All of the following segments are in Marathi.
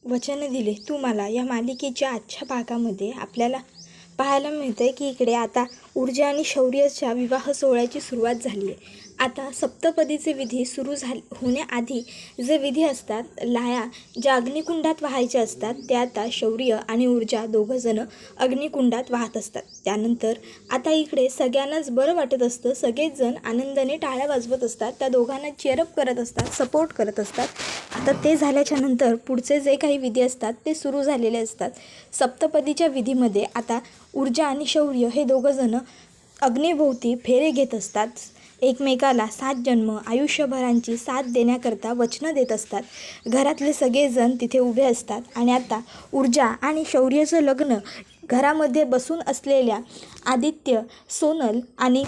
वचन दिले तू मला या मालिकेच्या आजच्या भागामध्ये आपल्याला पाहायला मिळते की इकडे आता ऊर्जा आणि शौर्याच्या विवाह सोहळ्याची सुरुवात झाली आहे। आता सप्तपदीचे विधी सुरू होण्याआधी जे विधी असतात, लाह्या ज्या अग्निकुंडात वाहायच्या असतात, ते आता शौर्य आणि ऊर्जा दोघंजणं अग्निकुंडात वाहत असतात। त्यानंतर आता इकडे सगळ्यांनाच बरं वाटत असतं, सगळेच जण आनंदाने टाळ्या वाजवत असतात, त्या दोघांना चीअरअप करत असतात, सपोर्ट करत असतात। आता ते झाल्याच्या नंतर पुढचे जे काही विधी असतात ते सुरू झालेले असतात। सप्तपदीच्या विधीमध्ये आता ऊर्जा आणि शौर्य हे दोघंजणं अग्निभोवती फेरे घेत असतात, एकमेकाला 7 जन्म आयुष्यभरांची साथ देण्याकरता वचनं देत असतात। घरातले सगळेजण तिथे उभे असतात आणि आता ऊर्जा आणि शौर्याचं लग्न घरामध्ये बसून असलेल्या आदित्य, सोनल आणि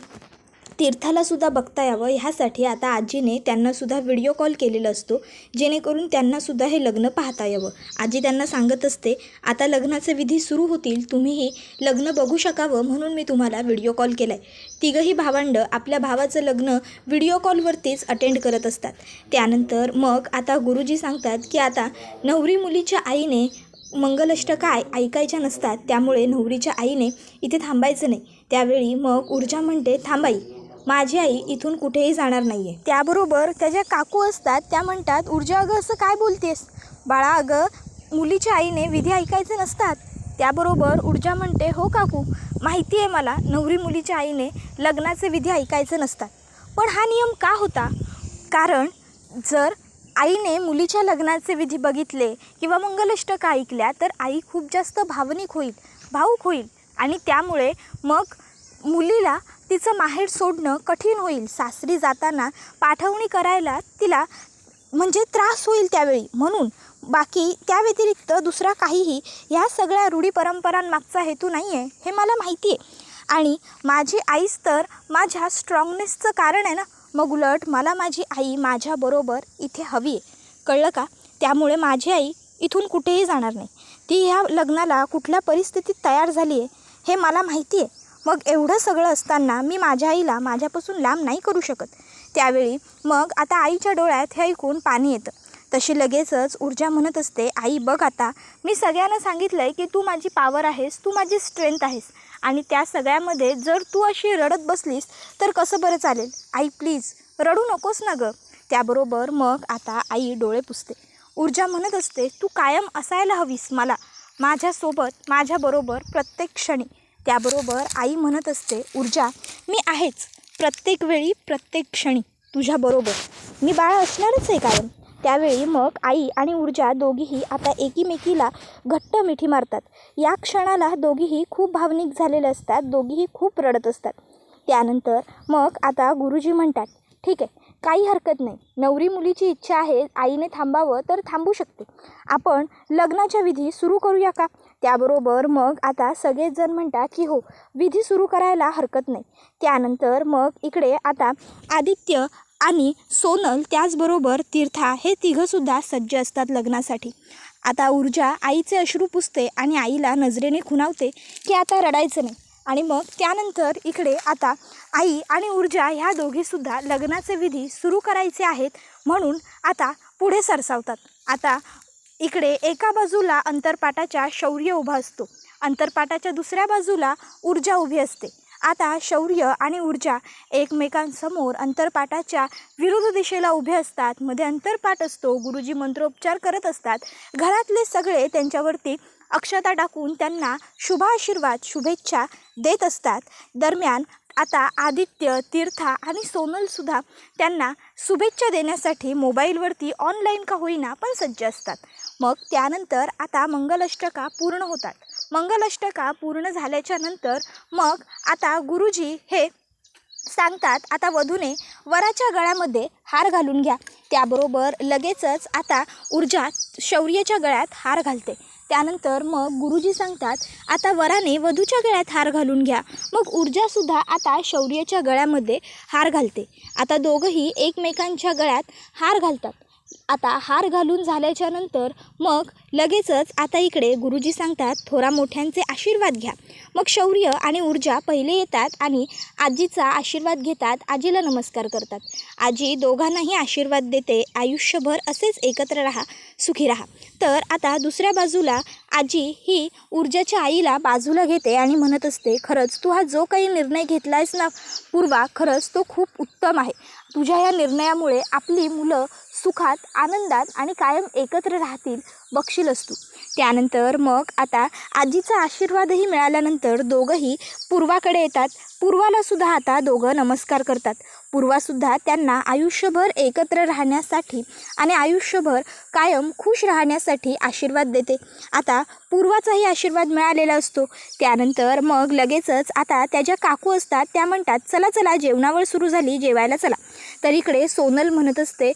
तीर्थालासुद्धा बघता यावं ह्यासाठी आता आजीने त्यांनासुद्धा व्हिडिओ कॉल केलेला असतो, जेणेकरून त्यांनासुद्धा हे लग्न पाहता यावं। आजी त्यांना सांगत असते, आता लग्नाचे विधी सुरू होतील, तुम्हीही लग्न बघू शकावं म्हणून मी तुम्हाला व्हिडिओ कॉल केला आहे। तिघंही भावंडं आपल्या भावाचं लग्न व्हिडिओ कॉलवरतीच अटेंड करत असतात। त्यानंतर मग आता गुरुजी सांगतात की आता नवरी मुलीच्या आईने मंगलाष्टका ऐकायच्या नसतात, त्यामुळे नवरीच्या आईने इथे थांबायचं नाही। त्यावेळी मग ऊर्जा म्हणते, थांबाई, माझी आई इथून कुठेही जाणार नाही आहे। त्याबरोबर त्याच्या काकू असतात, त्या म्हणतात, ऊर्जा अगं असं काय बोलतेस बाळा, अगं मुलीच्या आईने विधी ऐकायचे नसतात। त्याबरोबर ऊर्जा म्हणते, हो काकू, माहिती आहे मला, नवरी मुलीच्या आईने लग्नाचे विधी ऐकायचे नसतात, पण हा नियम का होता? कारण जर आईने मुलीच्या लग्नाचे विधी बघितले किंवा मंगलाष्टका ऐकल्या तर आई खूप जास्त भावनिक होईल, भावूक होईल आणि त्यामुळे मग मुलीला तिचं माहेर सोडणं कठीण होईल। सासरी जाताना पाठवणी करायला तिला म्हणजे त्रास होईल त्यावेळी, म्हणून बाकी त्या व्यतिरिक्त दुसरा काहीही ह्या सगळ्या रूढी परंपरांमागचा हेतू नाही आहे, हे मला माहिती आहे। आणि माझी आईच तर माझ्या स्ट्रॉंगनेसचं कारण आहे ना, मग उलट मला माझी आई माझ्याबरोबर इथे हवी आहे, कळलं का? त्यामुळे माझी आई इथून कुठेही जाणार नाही, ती ह्या लग्नाला कुठल्या परिस्थितीत तयार झाली आहे हे मला माहिती आहे। मग एवढं सगळं असताना मी माझ्या आईला माझ्यापासून लांब नाही करू शकत। त्यावेळी मग आता आईच्या डोळ्यात हे ऐकून पाणी येतं। तशी लगेचच ऊर्जा म्हणत असते, आई बघ, आता मी सगळ्यांना सांगितलं आहे की तू माझी पॉवर आहेस, तू माझी स्ट्रेंथ आहेस, आणि त्या सगळ्यामध्ये जर तू अशी रडत बसलीस तर कसं बरं चालेल? आई प्लीज रडू नकोस ना गं। त्याबरोबर मग आता आई डोळे पुसते। ऊर्जा म्हणत असते, तू कायम असायला हवीस मला माझ्यासोबत, माझ्याबरोबर प्रत्येक क्षणी। त्याबरोबर आई म्हणत असते, ऊर्जा, मी आहेच प्रत्येक वेळी, प्रत्येक क्षणी तुझ्याबरोबर, मी बाळा असणारच आहे कायम। त्यावेळी मग आई आणि ऊर्जा दोघीही आता एकीमेकीला घट्ट मिठी मारतात। या क्षणाला दोघीही खूप भावनिक झालेले असतात, दोघीही खूप रडत असतात। त्यानंतर मग आता गुरुजी म्हणतात, ठीक आहे, काही हरकत नाही, नवरी मुलीची इच्छा आहे, आईने थांबावं तर थांबू शकते, आपण लग्नाच्या विधी सुरू करूया का? त्याबरोबर मग आता सगळेच जण म्हणतात की हो, विधी सुरू करायला हरकत नाही। त्यानंतर मग इकडे आता आदित्य आणि सोनल त्याचबरोबर तीर्था हे तिघंसुद्धा सज्ज असतात लग्नासाठी। आता ऊर्जा आईचे अश्रू पुसते आणि आईला नजरेने खुणावते की आता रडायचं नाही, आणि मग त्यानंतर इकडे आता आई आणि ऊर्जा ह्या दोघीसुद्धा लग्नाचे विधी सुरू करायचे आहेत म्हणून आता पुढे सरसावतात। आता इकडे एका बाजूला अंतरपाटाच्या शौर्य उभा असतो, अंतरपाटाच्या दुसऱ्या बाजूला ऊर्जा उभी असते। आता शौर्य आणि ऊर्जा एकमेकांसमोर अंतरपाटाच्या विरुद्ध दिशेला उभे असतात, मध्ये अंतरपाट असतो, गुरुजी मंत्रोपचार करत असतात, घरातले सगळे त्यांच्यावरती अक्षता टाकून त्यांना शुभ आशीर्वाद, शुभेच्छा देत असतात। दरम्यान आता आदित्य, तीर्था आणि सोनलसुद्धा त्यांना शुभेच्छा देण्यासाठी मोबाईलवरती ऑनलाईन का होईना पण सज्ज असतात। मग त्यानंतर आता मंगलाष्टका पूर्ण होतात। मंगलाष्टका पूर्ण झाल्याच्या नंतर मग आता गुरुजी हे सांगतात, आता वधूने वराच्या गळ्यामध्ये हार घालून घ्या। त्याबरोबर लगेचच आता ऊर्जा शौर्याच्या गळ्यात हार घालते। त्यानंतर मग गुरुजी सांगतात, आता वराने वधूच्या गळ्यात हार घालून घ्या। मग ऊर्जासुद्धा आता शौर्याच्या गळ्यामध्ये हार घालते। आता दोघंही एकमेकांच्या गळ्यात हार घालतात। आता हार घालून झाल्याच्या नंतर मग लगेचच आता इकडे गुरुजी सांगतात थोरा मोठ्यांचे आशीर्वाद घ्या. मग शौर्य आणि ऊर्जा पहिले येतात आणि आजीचा आशीर्वाद घेतात, आजीला नमस्कार करतात. आजी दोघांनाही आशीर्वाद देते, आयुष्यभर असेच एकत्र राहा, सुखी राहा. तर आता दुसऱ्या बाजूला आजी ही ऊर्जाच्या आईला बाजूला घेते आणि म्हणत असते, खरंच तू हा जो काही निर्णय घेतला आहेस ना पूर्वा, खरंच तो खूप उत्तम आहे. तुझ्या या निर्णयामुळे आपली मुलं सुखात, आनंदात आणि कायम एकत्र राहतील, बघशीलच तू. त्यानंतर मग आता आजीचा आशीर्वादही मिळाल्यानंतर दोघंही पूर्वाकडे येतात. पूर्वालासुद्धा आता दोघं नमस्कार करतात. पूर्वासुद्धा त्यांना आयुष्यभर एकत्र राहण्यासाठी आणि आयुष्यभर कायम खुश राहण्यासाठी आशीर्वाद देते. आता पूर्वाचाही आशीर्वाद मिळालेला असतो. त्यानंतर मग लगेचच आता त्याच्या काकू असतात, त्या म्हणतात चला चला जेवणावळ सुरू झाली, जेवायला चला. तर इकडे सोनल म्हणत असते,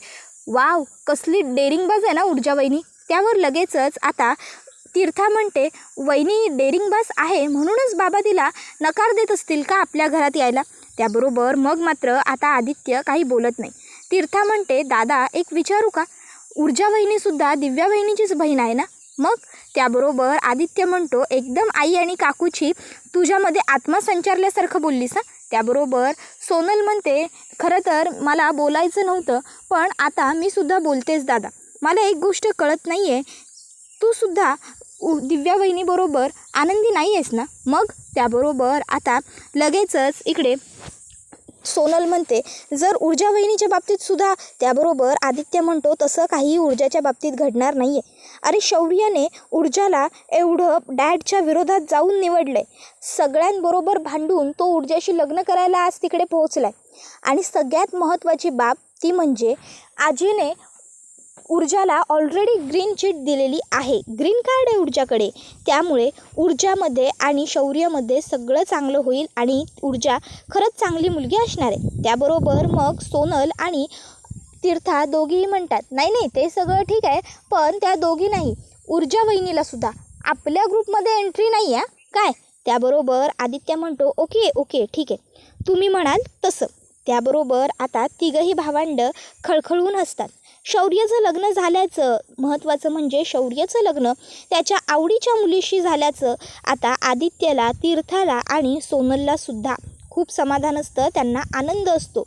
वाव कसली डेअरिंगबाज आहे ना ऊर्जा वहिनी. त्यावर लगेचच आता तीर्था म्हणते, वहिनी डेअरिंगबाज आहे म्हणूनच बाबा तिला नकार देत असतील का आपल्या घरात यायला. त्याबरोबर मग मात्र आता आदित्य काही बोलत नाही. तीर्था म्हणते, दादा एक विचारू का, ऊर्जा वहिनीसुद्धा दिव्या वहिनीचीच बहीण आहे ना. मग त्याबरोबर आदित्य म्हणतो, एकदम आई आणि काकूची तुझ्यामध्ये आत्मा संचारल्यासारखं बोललीस हा. त्याबरोबर सोनल म्हणते, खरं तर मला बोलायचं नव्हतं, पण आता मी सुद्धा बोलतेच दादा. मला एक गोष्ट कळत नाही आहे, तू सुद्धा दिव्या वहिनीबरोबर आनंदी नाही आहेस ना. मग त्याबरोबर आता लगेचच इकडे सोनल म्हणते, जर ऊर्जा वहिनीच्या बाबतीत सुद्धा. त्याबरोबर आदित्य म्हणतो, तसं काही ऊर्जाच्या बाबतीत घडणार नाही आहे. अरे शौर्याने ऊर्जाला एवढं डॅडच्या विरोधात जाऊन निवडलं आहे, सगळ्यांबरोबर भांडून तो ऊर्जाशी लग्न करायला आज तिकडे पोहोचला आहे. आणि सगळ्यात महत्त्वाची बाब ती म्हणजे आजीने ऊर्जाला ऑलरेडी ग्रीन चिट दिलेली आहे, ग्रीन कार्ड आहे ऊर्जाकडे. त्यामुळे ऊर्जामध्ये आणि शौर्यमध्ये सगळं चांगलं होईल आणि ऊर्जा खरंच चांगली मुलगी असणार आहे. त्याबरोबर मग सोनल आणि तीर्था दोघीही म्हणतात, नाही नाही ते सगळं ठीक आहे, पण त्या दोघी नाही, ऊर्जा वहिनीलासुद्धा आपल्या ग्रुपमध्ये एंट्री नाही आहे काय. त्याबरोबर आदित्य म्हणतो, ओके ओके ठीक आहे, तुम्ही म्हणाल तसं. त्याबरोबर आता तिघंही भावंड खळखळून हसतात. शौर्याचं लग्न झाल्याचं, महत्त्वाचं म्हणजे शौर्याचं लग्न त्याच्या आवडीच्या मुलीशी झाल्याचं आता आदित्यला, तीर्थाला आणि सोनललासुद्धा खूप समाधान असतं, त्यांना आनंद असतो.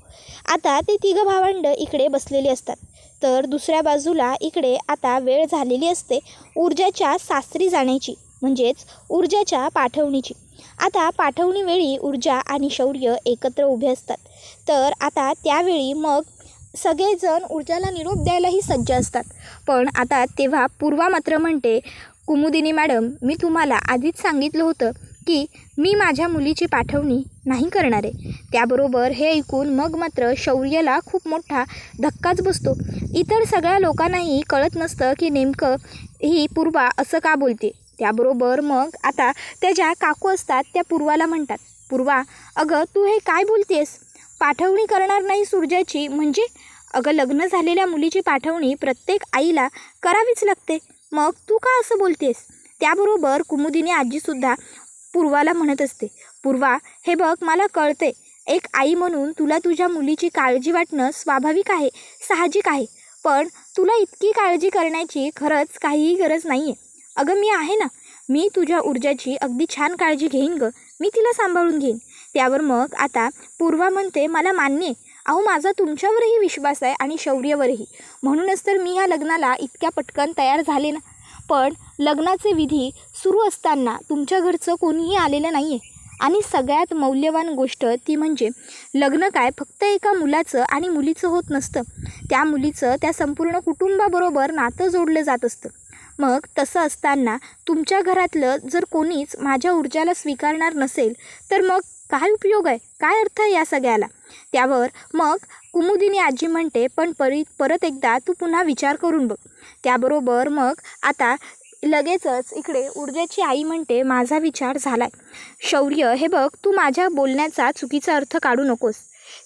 आता ते तिघं भावंड इकडे बसलेली असतात. तर दुसऱ्या बाजूला इकडे आता वेळ झालेली असते ऊर्जाच्या सासरी जाण्याची, म्हणजेच ऊर्जाच्या पाठवणीची. आता पाठवणीवेळी ऊर्जा आणि शौर्य एकत्र उभे असतात. तर आता त्यावेळी मग सगळेजण ऊर्जाला निरोप द्यायलाही सज्ज असतात. पण आता तेव्हा पूर्वा मात्र म्हणते, कुमुदिनी मॅडम, मी तुम्हाला आधीच सांगितलं होतं की मी माझ्या मुलीची पाठवणी नाही करणार आहे. त्याबरोबर हे ऐकून मग मात्र शौर्याला खूप मोठा धक्काच बसतो. इतर सगळ्या लोकांनाही कळत नसतं की नेमकं ही पूर्वा असं का बोलते. त्याबरोबर मग आता त्याच्या काकू असतात, त्या पूर्वाला म्हणतात, पूर्वा अगं तू हे काय बोलतेस, पाठवणी करणार नाही ऊर्जाची म्हणजे. अगं लग्न झालेल्या मुलीची पाठवणी प्रत्येक आईला करावीच लागते, मग तू का असं बोलतेस. त्याबरोबर कुमुदिनी आजीसुद्धा पूर्वाला म्हणत असते, पूर्वा हे बघ मला कळते, एक आई म्हणून तुला तुझ्या मुलीची काळजी वाटणं स्वाभाविक आहे, साहजिक आहे, पण तुला इतकी काळजी करण्याची खरंच काहीही गरज नाही आहे. अगं मी आहे ना, मी तुझ्या ऊर्जाची अगदी छान काळजी घेईन गं, मी तिला सांभाळून घेईन. त्यावर मग आता पूर्वा म्हणते, मला मान्य आहे, अहो माझा तुमच्यावरही विश्वास आहे आणि शौर्यावरही, म्हणूनच तर मी ह्या लग्नाला इतक्या पटकन तयार झाले ना. पण लग्नाचे विधी सुरू असताना तुमच्या घरचं कोणीही आलेलं नाही आहे. आणि सगळ्यात मौल्यवान गोष्ट ती म्हणजे लग्न काय फक्त एका मुलाचं आणि मुलीचं होत नसतं, त्या मुलीचं त्या संपूर्ण कुटुंबाबरोबर नातं जोडलं जात असतं. मग तसं असताना तुमच्या घरातलं जर कोणीच माझ्या ऊर्जाला स्वीकारणार नसेल तर मग काय उपयोग आहे, काय अर्थ आहे या सगळ्याला. त्यावर मग कुमुदिनी आजी म्हणते, पण परत एकदा तू पुन्हा विचार करून बघ. त्याबरोबर मग आता लगेचच इकडे ऊर्जाची आई म्हणते, माझा विचार झालाय शौर्य, हे बघ तू माझ्या बोलण्याचा चुकीचा अर्थ काढू नकोस.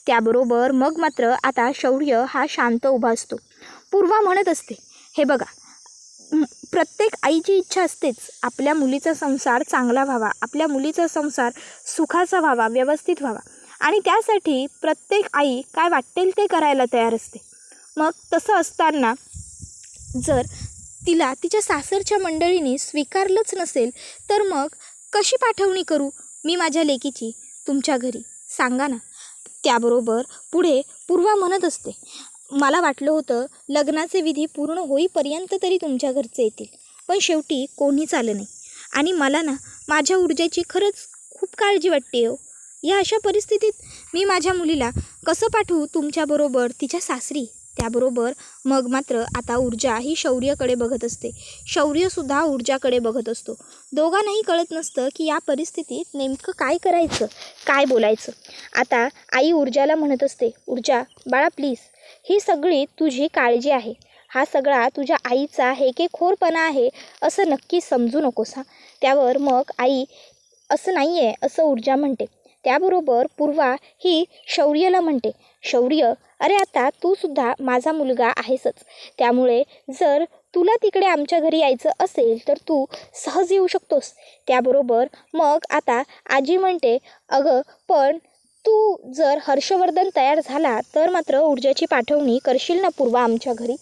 त्याबरोबर मग मात्र आता शौर्य हा शांत उभा असतो. पूर्वा म्हणत असते, हे बघा प्रत्येक आईची इच्छा असतेच आपल्या मुलीचा संसार चांगला व्हावा, आपल्या मुलीचा संसार सुखाचा व्हावा, व्यवस्थित व्हावा, आणि त्यासाठी प्रत्येक आई काय वाटेल ते करायला तयार असते. मग तसं असताना जर तिला तिच्या सासरच्या मंडळीने स्वीकारलंच नसेल तर मग कशी पाठवणी करू मी माझ्या लेकीची तुमच्या घरी, सांगा ना. त्याबरोबर पुढे पूर्वा म्हणत असते, मला वाटलं होतं लग्नाचे विधी पूर्ण होईपर्यंत तरी तुमच्या घरचे येतील, पण शेवटी कोणीच आलं नाही आणि मला ना माझ्या ऊर्जेची खरंच खूप काळजी वाटते हो. या अशा परिस्थितीत मी माझ्या मुलीला कसं पाठवू तुमच्याबरोबर तिच्या सासरी. त्याबरोबर मग मात्र आता ऊर्जा ही शौर्यकडे बघत असते, शौर्यसुद्धा ऊर्जाकडे बघत असतो. दोघांनाही कळत नसतं की या परिस्थितीत नेमकं काय करायचं, काय बोलायचं. आता आई ऊर्जाला म्हणत असते, ऊर्जा बाळा प्लीज, ही सगळी तुझी काळजी आहे, हा सगळा तुझ्या आईचा हेकेखोरपणा आहे असं नक्की समजू नकोस हा. त्यावर मग आई असं नाही आहे असं ऊर्जा म्हणते. त्याबरोबर पूर्वा ही शौर्यला म्हणते, शौर्य अरे आता तू सुद्धा माझा मुलगा आहेसच, त्यामुळे जर तुला तिकडे आमच्या घरी यायचं असेल तर तू सहज येऊ शकतोस. त्याबरोबर मग आता आजी म्हणते, अगं पण तू जर हर्षवर्धन तयार झाला तर मात्र ऊर्जाची पाठवणी करशील ना पूर्वा आमच्या घरी,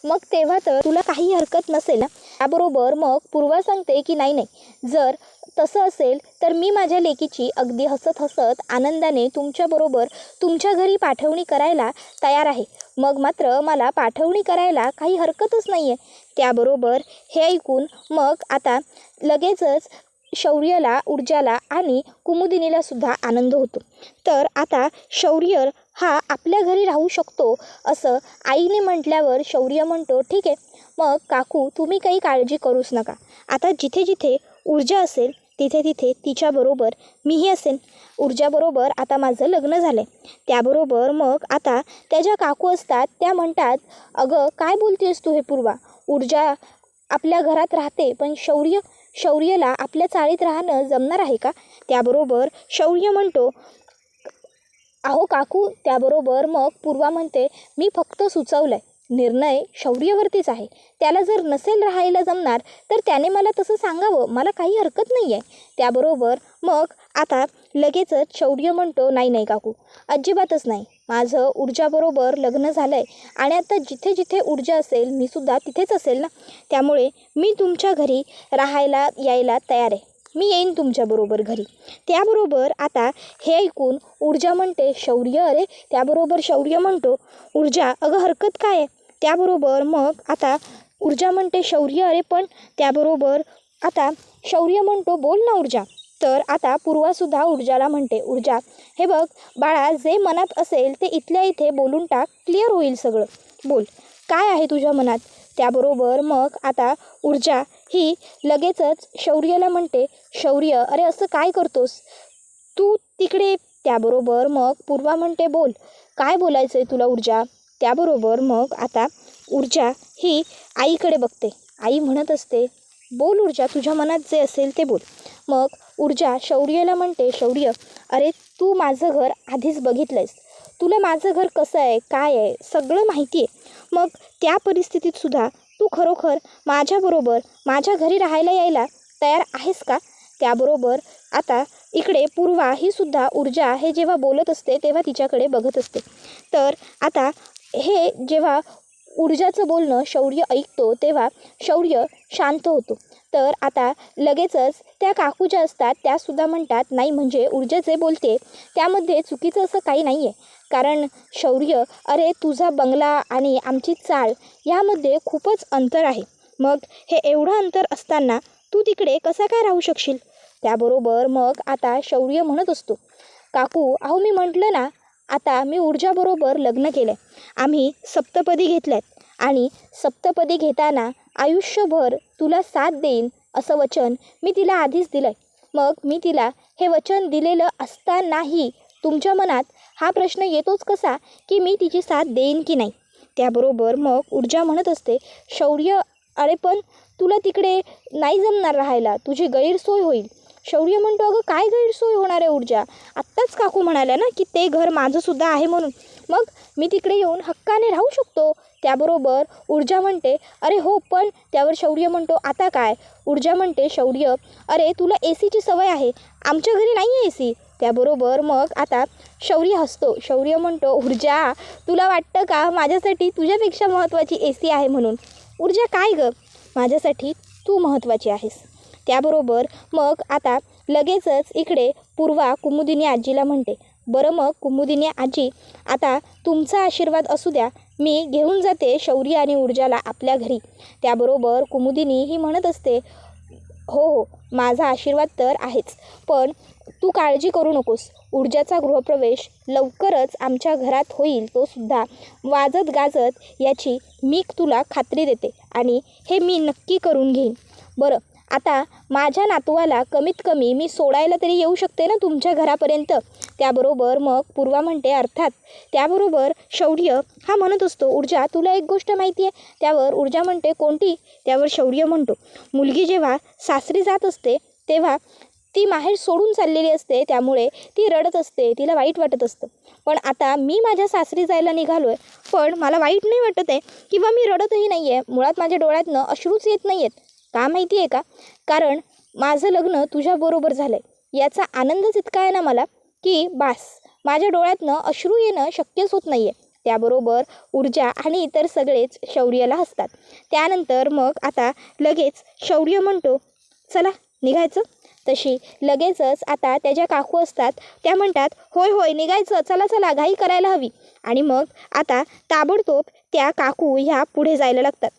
मग तेव्हा तर तुला काही हरकत नसेल ना. त्याबरोबर मग पूर्वा सांगते की नाही, जर तसं असेल तर मी माझ्या लेकीची अगदी हसत हसत आनंदाने तुमच्याबरोबर तुमच्या घरी पाठवणी करायला तयार आहे, मग मात्र मला पाठवणी करायला काही हरकतच नाही आहे. त्याबरोबर हे ऐकून मग आता लगेचच शौर्यला, ऊर्जाला आणि कुमुदिनीला सुद्धा आनंद होतो. तर आता शौर्य हा आपल्या घरी राहू शकतो असं आईने म्हटल्यावर शौर्य म्हणतो, ठीक आहे मग काकू तुम्ही काही काळजी करूच नका, आता जिथे जिथे ऊर्जा असेल तिथे तिथे तिच्याबरोबर मीही असेन. ऊर्जाबरोबर आता माझं लग्न झालं आहे. त्याबरोबर मग आता त्या काकू असतात त्या म्हणतात, अगं काय बोलतेस तू हे पूर्वा, ऊर्जा आपल्या घरात राहते पण शौर्यला आपल्या चाळीत राहणं जमणार आहे का. त्याबरोबर शौर्य म्हणतो, अहो काकू. त्याबरोबर मग पूर्वा म्हणते, मी फक्त सुचवलं आहे, निर्णय शौर्यवरतीच आहे, त्याला जर नसेल राहायला जमणार तर त्याने मला तसं सांगावं, मला काही हरकत नाही आहे. त्याबरोबर मग आता लगेचच शौर्य म्हणतो, नाही काकू अजिबातच नाही, माझं ऊर्जाबरोबर लग्न झालं आहे आणि आता जिथे जिथे ऊर्जा असेल मी सुद्धा तिथेच असेल ना, त्यामुळे मी तुमच्या घरी राहायला यायला तयार आहे, मी येईन तुमच्याबरोबर घरी. त्याबरोबर आता हे ऐकून ऊर्जा म्हणते, शौर्य अरे. त्याबरोबर शौर्य म्हणतो, ऊर्जा अगं हरकत काय आहे. त्याबरोबर मग आता ऊर्जा म्हणते, शौर्य अरे पण. त्याबरोबर आता शौर्य म्हणतो, बोल ना ऊर्जा. तर आता पूर्वासुद्धा ऊर्जाला म्हणते, ऊर्जा हे बघ बाळा, जे मनात असेल ते इथल्या इथे बोलून टाक, क्लिअर होईल सगळं, बोल काय आहे तुझ्या मनात. त्याबरोबर मग आता ऊर्जा ही लगेचच शौर्याला म्हणते, शौर्य अरे असं काय करतोस तू तिकडे. त्याबरोबर मग पूर्वा म्हणते, बोल काय बोलायचं आहे तुला ऊर्जा. त्याबरोबर मग आता ऊर्जा ही आईकडे बघते, आई म्हणत असते, बोल ऊर्जा तुझ्या मनात जे असेल ते बोल. मग ऊर्जा शौर्याला म्हणते, शौर्य अरे तू माझं घर आधीच बघितलं आहेस, तुला माझं घर कसं आहे काय आहे सगळं माहिती आहे, मग त्या परिस्थितीतसुद्धा तू खरोखर माझ्याबरोबर माझ्या घरी राहायला यायला तयार आहेस का. त्याबरोबर आता इकडे पूर्वा ही सुद्धा ऊर्जा हे जेव्हा बोलत असते तेव्हा तिच्याकडे बघत असते. तर आता हे जेव्हा ऊर्जाचं बोलणं शौर्य ऐकतो तेव्हा शौर्य शांत होतो. तर आता लगेचच त्या काकू ज्या असतात त्यासुद्धा म्हणतात, नाही म्हणजे ऊर्जा जे बोलते त्यामध्ये चुकीचं असं काही नाही आहे, कारण शौर्य अरे तुझा बंगला आणि आमची चाळ यामध्ये खूपच अंतर आहे, मग हे एवढं अंतर असताना तू तिकडे कसा काय राहू शकशील. त्याबरोबर मग आता शौर्य म्हणत असतो, काकू अहो मी म्हटलं ना, आता मी ऊर्जाबरोबर लग्न केलं आहे, आम्ही सप्तपदी घेतल्यात आणि सप्तपदी घेताना आयुष्यभर तुला साथ देईन असं वचन मी तिला आधीच दिलं आहे, मग मी तिला हे वचन दिलेलं असतानाही तुमच्या मनात हा प्रश्न येतोच कसा की मी तिची साथ देईन की नाही. त्याबरोबर मग ऊर्जा म्हणत असते, शौर्य अरे पण तुला तिकडे नाही जमणार राहायला, तुझी गैरसोय होईल. शौर्य म्हणतो, अगं काय गैरसोय होणार आहे ऊर्जा, आत्ताच काकू म्हणाल्या ना की ते घर माझंसुद्धा आहे म्हणून, मग मी तिकडे येऊन हक्काने राहू शकतो. त्याबरोबर ऊर्जा म्हणते, अरे हो पण. त्यावर शौर्य म्हणतो, आता काय. ऊर्जा म्हणते, शौर्य अरे तुला एसीची सवय आहे, आमच्या घरी नाही आहे एसी. त्याबरोबर मग आता शौर्य हसतो. शौर्य म्हणतो, ऊर्जा तुला वाटतं का माझ्यासाठी तुझ्यापेक्षा महत्त्वाची एसी आहे म्हणून, ऊर्जा काय गं, माझ्यासाठी तू महत्त्वाची आहेस. त्याबरोबर मग आता लगेचच इकडे पूर्वा कुमुदिनी आजीला म्हणते, बरं मग कुमुदिनी आजी, आता तुमचा आशीर्वाद असू द्या, मी घेऊन जाते शौर्य आणि ऊर्जाला आपल्या घरी. त्याबरोबर कुमुदिनी ही म्हणत असते, हो हो, माझा आशीर्वाद तर आहेच, पण तू काळजी करू नकोस. ऊर्जाचा गृहप्रवेश लवकरच आमच्या घरात होईल, तो सुद्धा वाजत गाजत, याची मी तुला खात्री देते आणि हे मी नक्की करून घेईन. बरं, आता माझ्या नातवाला कमीत कमी मी सोडायला तरी येऊ शकते ना तुमच्या घरापर्यंत. त्याबरोबर मग पूर्वा म्हणते, अर्थात. त्याबरोबर शौर्य हा म्हणत असतो, ऊर्जा तुला एक गोष्ट माहिती आहे. त्यावर ऊर्जा म्हणते, कोणती. त्यावर शौर्य म्हणतो, मुलगी जेव्हा सासरी जात असते तेव्हा ती माहेर सोडून चाललेली असते, त्यामुळे ती रडत असते, तिला वाईट वाटत असतं. पण आता मी माझ्या सासरी जायला निघालो आहे, पण मला वाईट नाही वाटत आहे किंवा मी रडतही नाही आहे. मुळात माझ्या डोळ्यातनं अश्रूच येत नाही आहेत. का माहिती आहे का, कारण माझं लग्न तुझ्याबरोबर झालं आहे, याचा आनंदच इतका आहे ना मला की बास, माझ्या डोळ्यातनं अश्रू येणं शक्यच होत नाही आहे. त्याबरोबर ऊर्जा आणि इतर सगळेच शौर्याला हसतात. त्यानंतर मग आता लगेच शौर्य म्हणतो, चला निघायचं. तशी लगेचच आता त्याच्या काकू असतात, त्या म्हणतात, होय होय निघायचं, चला चला, घाई करायला हवी. आणि मग आता ताबडतोब त्या काकू ह्या पुढे जायला लागतात.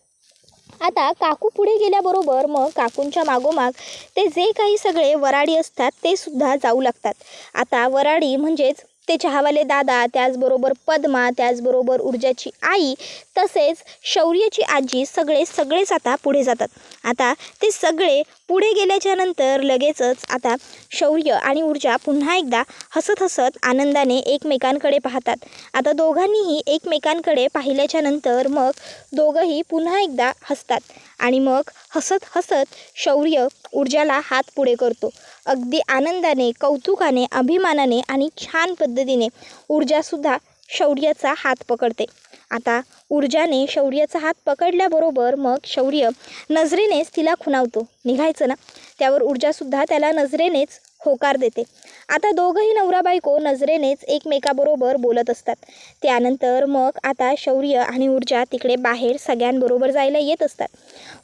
आता काकू पुढे गेल्याबरोबर मग काकूंच्या मागोमाग ते जे काही सगळे वराडी असतात ते सुद्धा जाऊ लागतात. आता वराडी म्हणजेच ते चहावाले दादा, त्याचबरोबर पद्मा, त्याचबरोबर ऊर्जाची आई, तसेच शौर्याची आजी, सगळेच आता पुढे जातात. आता ते सगळे पुढे गेल्याच्या नंतर लगेचच आता शौर्य आणि ऊर्जा पुन्हा एकदा हसत हसत आनंदाने एकमेकांकडे पाहतात. आता दोघांनीही एकमेकांकडे पाहिल्याच्या नंतर मग दोघंही पुन्हा एकदा हसतात आणि मग हसत हसत शौर्य ऊर्जाला हात पुढे करतो. अगदी आनंदाने, कौतुकाने, अभिमानाने आणि छान पद्धतीने ऊर्जासुद्धा शौर्याचा हात पकडते. आता ऊर्जाने शौर्याचा हात पकडल्याबरोबर मग शौर्य नजरेनेच तिला खुणावतो, निघायचं ना. त्यावर ऊर्जासुद्धा त्याला नजरेनेच होकार देते. आता दोघंही नवरा बायको नजरेनेच एकमेकाबरोबर बोलत असतात. त्यानंतर मग आता शौर्य आणि ऊर्जा तिकडे बाहेर सगळ्यांबरोबर जायला येत असतात.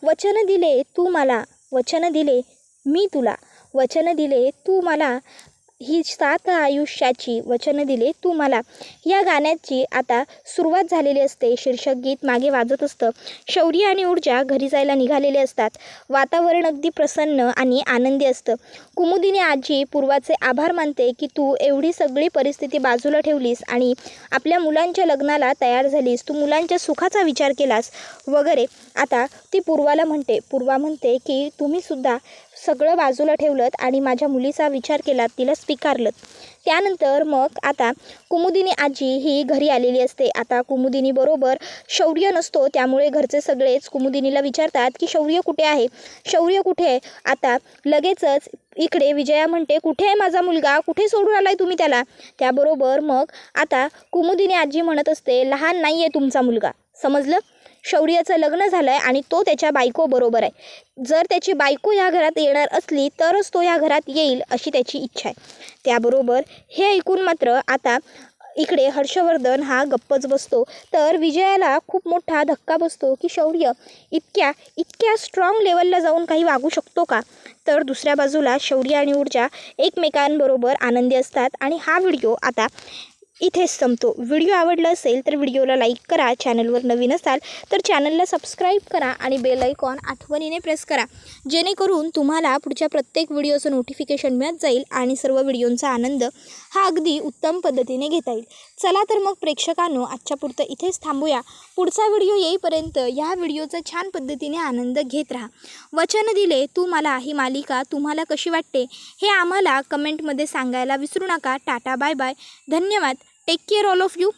वचन दिले तू मला, वचन दिले मी तुला, वचन दिले तू मला, ही 7 आयुष्याची वचन दिले तू मला, या गाण्याची आता सुरुवात झालेली असते. शीर्षक गीत मागे वाजत असतं. शौर्य आणि ऊर्जा घरी जायला निघालेले असतात. वातावरण अगदी प्रसन्न आणि आनंदी असतं. कुमुदिनी आजी पूर्वाचे आभार मानते की तू एवढी सगळी परिस्थिती बाजूला ठेवलीस आणि आपल्या मुलांच्या लग्नाला तयार झालीस, तू मुलांच्या सुखाचा विचार केलास वगैरे. आता ती पूर्वा म्हणते की तुम्हीसुद्धा सगळं बाजूला ठेवलं आणि माझ्या मुलीचा विचार केलात, तिला स्वीकारलं. त्यानंतर मग आता कुमुदिनी आजी ही घरी आलेली असते. आता कुमुदिनी बरोबर शौर्य नसतो, त्यामुळे घरचे सगळेच कुमुदिनीला विचारतात की शौर्य कुठे आहे, शौर्य कुठे आहे. आता लगेचच इकडे विजया म्हणते, कुठे आहे माझा मुलगा, कुठे सोडून आलाय तुम्ही त्याला. त्याबरोबर मग आता कुमुदिनी आजी म्हणत असते, लहान नाही आहे तुमचा मुलगा, समजलं. शौर्याचं लग्न झालं आहे आणि तो त्याच्या बायकोबरोबर आहे. जर त्याची बायको ह्या घरात येणार असली तरच तो ह्या घरात येईल, अशी त्याची इच्छा आहे. त्याबरोबर हे ऐकून मात्र आता इकडे हर्षवर्धन हा गप्पच बसतो. तर विजयाला खूप मोठा धक्का बसतो की शौर्य इतक्या स्ट्रॉंग लेवलला जाऊन काही वागू शकतो का. तर दुसऱ्या बाजूला शौर्य आणि ऊर्जा एकमेकांबरोबर आनंदी असतात. आणि हा व्हिडिओ आता इथेच संपतो. व्हिडिओ आवडला असेल तर व्हिडिओला लाईक करा, चॅनलवर नवीन असाल तर चॅनलला सबस्क्राईब करा आणि बेल आयकॉन आठवणीने प्रेस करा, जेणेकरून तुम्हाला पुढच्या प्रत्येक व्हिडिओचं नोटिफिकेशन मिळत जाईल आणि सर्व व्हिडिओंचा आनंद हा अगदी उत्तम पद्धतीने घेता येईल. चला तर मग प्रेक्षकांनो, आजच्या पुरतं इथेच थांबूया. पुढचा व्हिडिओ येईपर्यंत या व्हिडिओचा छान पद्धतीने आनंद घेत राहा. वचन दिले तू मला ही मालिका तुम्हाला कशी वाटते हे आम्हाला कमेंटमध्ये सांगायला विसरू नका. टाटा, बाय बाय, धन्यवाद. Take care all of you.